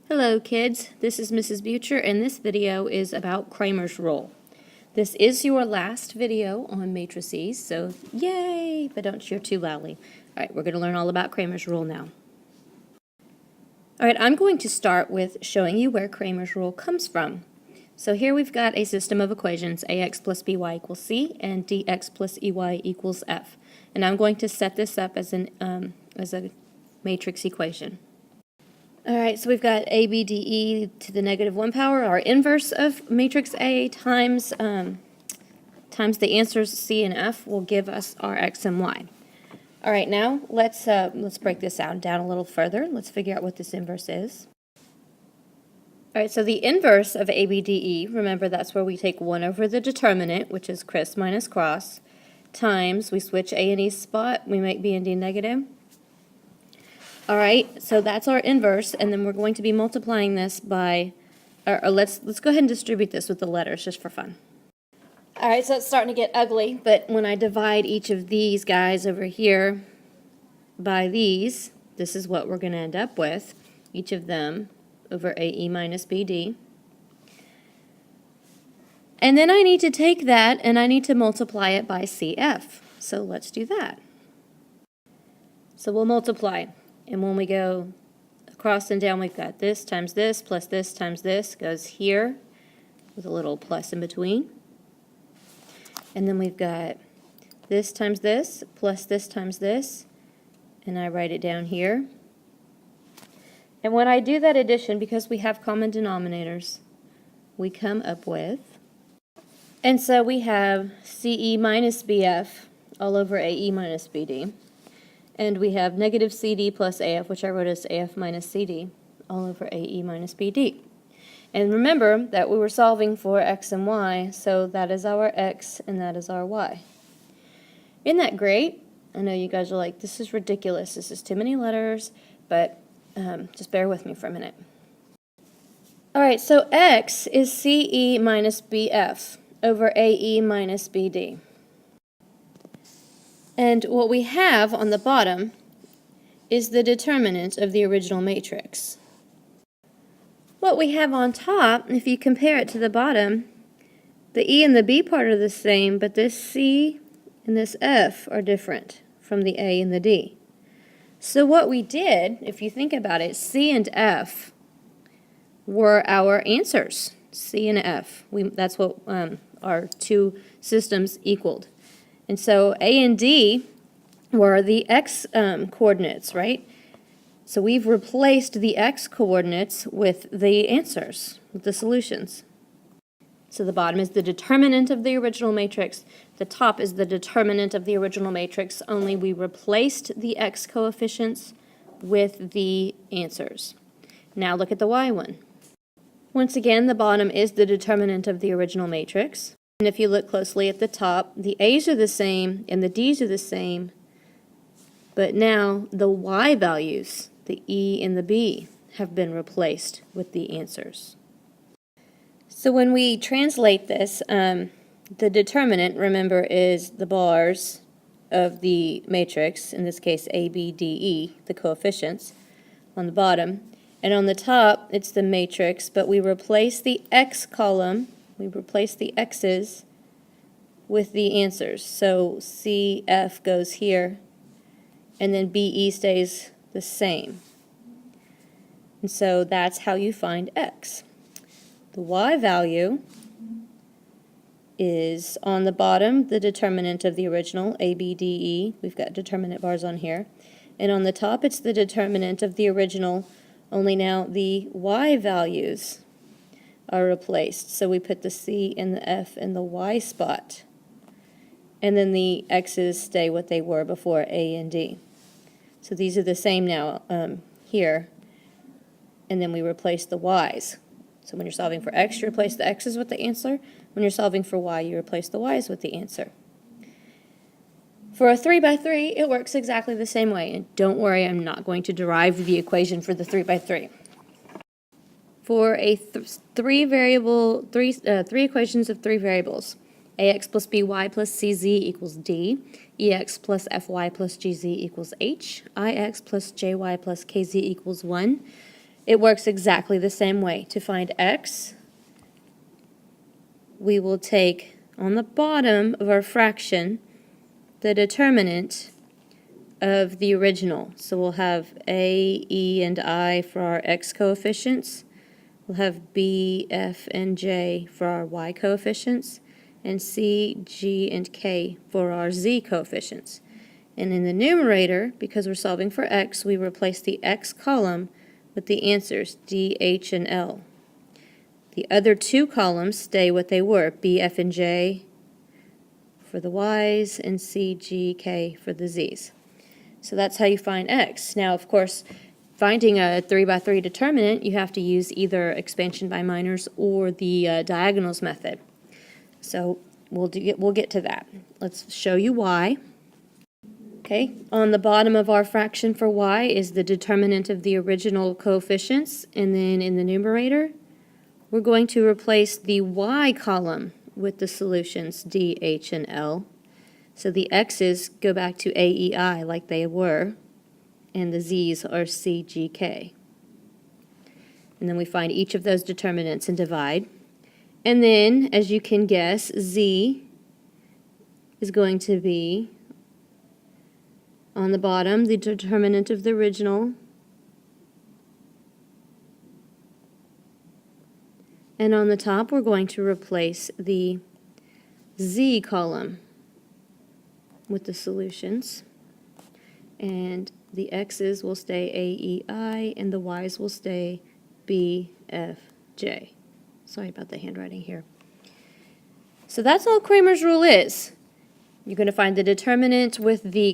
Hello kids, this is Mrs. Butcher and this video is about Cramer's rule. This is your last video on matrices, so yay, but don't cheer too loudly. Alright, we're going to learn all about Cramer's rule now. Alright, I'm going to start with showing you where Cramer's rule comes from. So here we've got a system of equations, ax plus by equals c and dx plus ey equals f. And I'm going to set this up as a matrix equation. Alright, so we've got a, b, d, e to the negative 1 power, our inverse of matrix A times the answers c and f will give us our x and y. Alright, now let's break this down a little further. Let's figure out what this inverse is. Alright, so the inverse of a, b, d, e, remember that's where we take 1 over the determinant, which is Chris minus cross, times, we switch a and e spot, we make b and d negative. Alright, so that's our inverse, and then we're going to be multiplying this by, or let's go ahead and distribute this with the letters just for fun. Alright, so it's starting to get ugly, but when I divide each of these guys over here by these, this is what we're going to end up with, each of them over AE minus BD. And then I need to take that and I need to multiply it by CF. So let's do that. So we'll multiply. And when we go across and down, we've got this times this plus this times this goes here with a little plus in between. And then we've got this times this plus this times this, and I write it down here. And when I do that addition, because we have common denominators, we come up with, and so we have CE minus BF all over AE minus BD. And we have negative CD plus AF, which I wrote as AF minus CD, all over AE minus BD. And remember that we were solving for x and y, so that is our x and that is our y. Isn't that great? I know you guys are like, this is ridiculous, this is too many letters, but just bear with me for a minute. Alright, so x is CE minus BF over AE minus BD. And what we have on the bottom is the determinant of the original matrix. What we have on top, if you compare it to the bottom, the E and the B part are the same, but this C and this F are different from the A and the D. So what we did, if you think about it, C and F were our answers, C and F. That's what our two systems equaled. And so A and D were the x coordinates, right? So we've replaced the x coordinates with the answers, with the solutions. So the bottom is the determinant of the original matrix. The top is the determinant of the original matrix, only we replaced the x coefficients with the answers. Now look at the y one. Once again, the bottom is the determinant of the original matrix. And if you look closely at the top, the A's are the same and the D's are the same, but now the Y values, the E and the B, have been replaced with the answers. So when we translate this, the determinant, remember, is the bars of the matrix, in this case A, B, D, E, the coefficients, on the bottom. And on the top, it's the matrix, but we replace the X column, we replace the x's with the answers. So CF goes here, and then BE stays the same. And so that's how you find x. The y value is on the bottom, the determinant of the original, A, B, D, E. We've got determinant bars on here. And on the top, it's the determinant of the original, only now the y values are replaced. So we put the C and the F in the Y spot. And then the X's stay what they were before, A and D. So these are the same now here. And then we replace the Y's. So when you're solving for X, you replace the X's with the answer. When you're solving for Y, you replace the Y's with the answer. For a 3 by 3, it works exactly the same way. And don't worry, I'm not going to derive the equation for the 3 by 3. For a three equations of 3 variables, ax plus by plus cz equals d, ex plus fy plus gz equals h, ix plus jy plus kz equals 1. It works exactly the same way. To find x, we will take on the bottom of our fraction the determinant of the original. So we'll have a, e, and I for our x coefficients. We'll have b, f, and j for our y coefficients, and c, g, and k for our z coefficients. And in the numerator, because we're solving for x, we replace the x column with the answers d, h, and l. The other two columns stay what they were, b, f, and j for the y's, and c, g, k for the z's. So that's how you find x. Now, of course, finding a 3x3 determinant, you have to use either expansion by minors or the diagonals method. So we'll get to that. Let's show you why. Okay, on the bottom of our fraction for y is the determinant of the original coefficients, and then in the numerator, we're going to replace the y column with the solutions d, h, and l. So the x's go back to a, e, I like they were, and the z's are c, g, k. And then we find each of those determinants and divide. And then, as you can guess, z is going to be on the bottom, the determinant of the original, and on the top we're going to replace the z column with the solutions, and the x's will stay a, e, I, and the y's will stay b, f, j. Sorry about the handwriting here. So that's all Cramer's rule is. You're going to find the determinant with the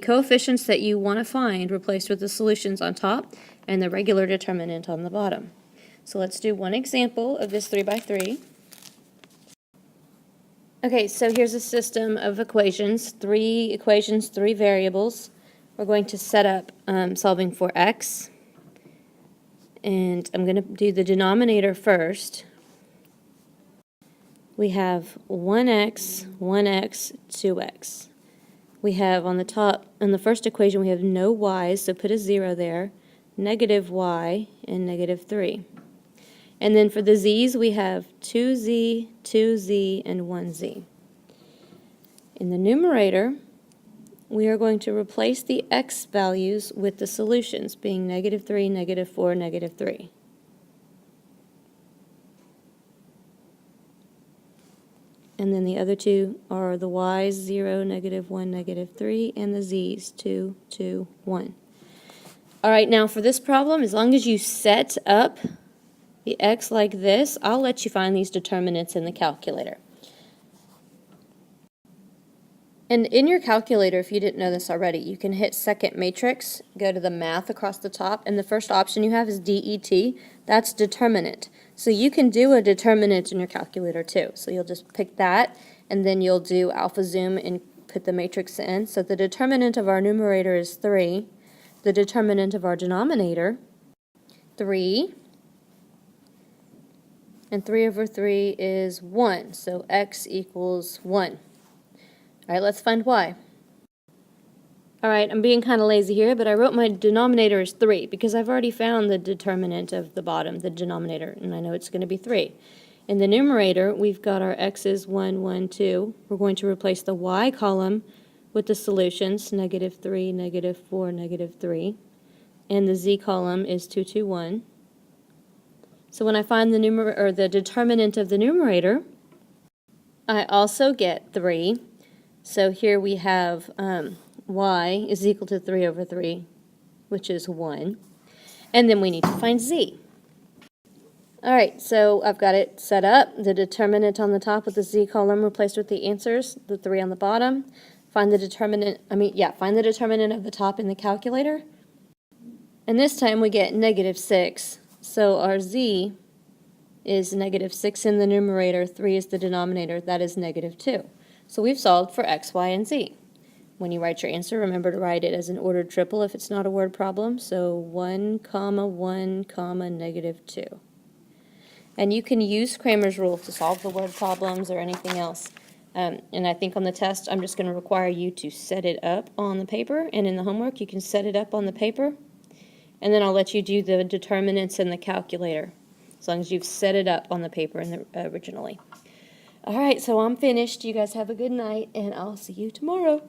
coefficients that you want to find replaced with the solutions on top, and the regular determinant on the bottom. So let's do one example of this 3x3. Okay, so here's a system of equations, 3 variables. We're going to set up solving for x, and I'm going to do the denominator first. We have 1x, 1x, 2x. We have on the top, in the first equation, we have no y's, so put a 0 there, negative y, and negative 3. And then for the z's, we have 2z, 2z, and 1z. In the numerator, we are going to replace the x values with the solutions, being negative 3, negative 4, negative 3. And then the other two are the y's, 0, negative 1, negative 3, and the z's, 2, 2, 1. All right, now for this problem, as long as you set up the x like this, I'll let you find these determinants in the calculator. And in your calculator, if you didn't know this already, you can hit second matrix, go to the math across the top, and the first option you have is DET. That's determinant. So you can do a determinant in your calculator too. So you'll just pick that, and then you'll do alpha zoom and put the matrix in. So the determinant of our numerator is 3. The determinant of our denominator, 3. And 3 over 3 is 1. So x equals 1. All right, let's find y. All right, I'm being kind of lazy here, but I wrote my denominator as 3 because I've already found the determinant of the bottom, the denominator, and I know it's going to be 3. In the numerator, we've got our x's 1, 1, 2. We're going to replace the y column with the solutions, negative 3, negative 4, negative 3. And the z column is 2, 2, 1. So when I find the determinant of the numerator, I also get 3. So here we have y is equal to 3 over 3, which is 1. And then we need to find z. All right, so I've got it set up. The determinant on the top with the z column replaced with the answers, the 3 on the bottom. Find the determinant of the top in the calculator. And this time we get negative 6. So our z is negative 6 in the numerator, 3 is the denominator, that is negative 2. So we've solved for x, y, and z. When you write your answer, remember to write it as an ordered triple if it's not a word problem. So 1, 1, negative 2. And you can use Cramer's rule to solve the word problems or anything else. And I think on the test, I'm just going to require you to set it up on the paper. And in the homework, you can set it up on the paper. And then I'll let you do the determinants in the calculator, as long as you've set it up on the paper originally. All right, so I'm finished. You guys have a good night, and I'll see you tomorrow.